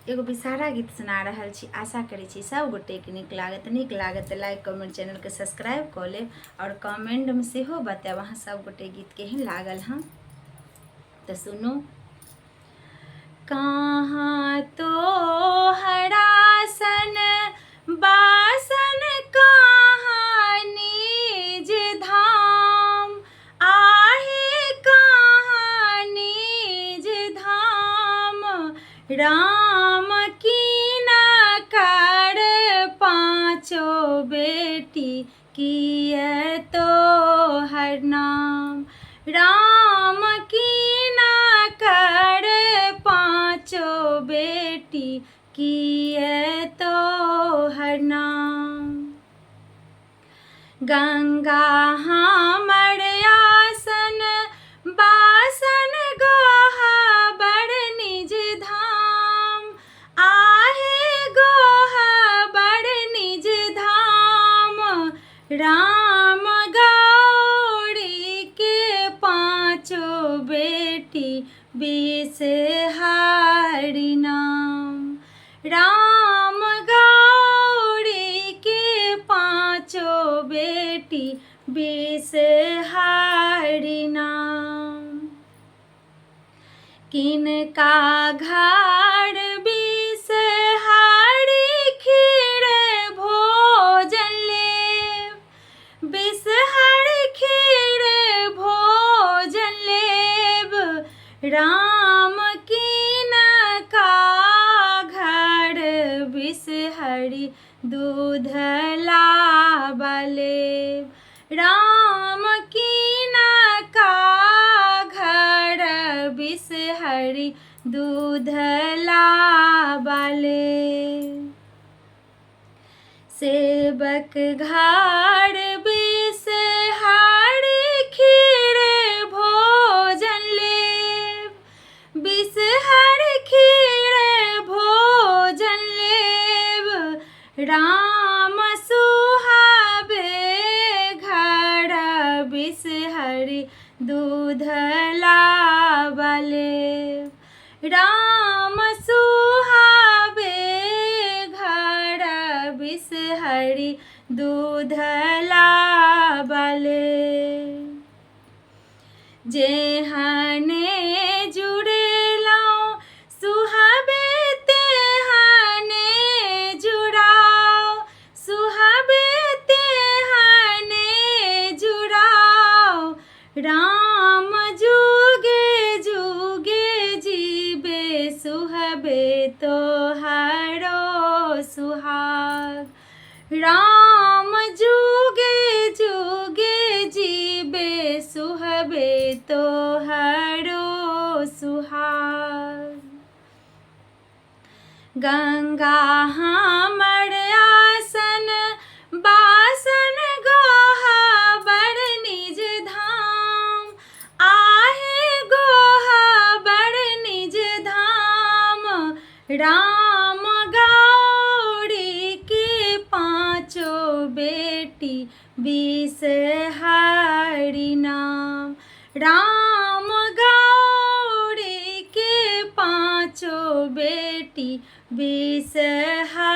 एगो विषहारा गीत सुना रहल छी। आशा करै छी सब गोटे के नीक लागत लाइक कमेंट चैनल के सब्सक्राइब कऽ लेब और कमेंट में सेहो बताएब अहाँ सब गोटे गीत केहन लागल हँ। तो सुनू। कहाँ तो हरासन बासन कहाँ निज धाम, आहे कहाँ निज धाम, राम की न कर पाँचो बेटी किए तो हर नाम, राम की न कर पाँचो बेटी किए तो हर नाम। गंगा हमर आसन बासन गोहा बड़ निज धाम, आहे गोहा बड़ निज धाम, राम गौरी के पाँचो बेटी बिसहारी नाम, राम गौरी के पाँचो बेटी बिसहारी नाम। किनका घर बिसहारी खीर भोजन लेव, बिसहारी खीर भोजन लेव, राम किनका घर बिसहारी दूध लाबा लेव, राम किनका घर बिसहारी दूध लाबा लेव। सेवक घर बिसहारी खीर भोजन लेव, बिसहारी खीर भोजन लेव, राम सुहाबे घर बिसहारी दूध लाबा लेव, राम सुहाबे घर बिसहारी दूध लाबा लेव। जेहने जुड़ेलौं सुहाबे तेहने जुड़ाओ, सुहाबे तेहने जुड़ाओ, राम जुगे जुगे जीवे सुहाबे तोहरो सुहाग, राम जुगे जुगे जीवे सुहाबे तोहरो सुहाग। गंगा हमर आसन बासन गोहा बड़ निज धाम, आहे गोहा बड़ निज धाम, राम गौरी के पाँचो बेटी बिसहारी नाम, राम गौरी के पाँचो बेटी बिसहारी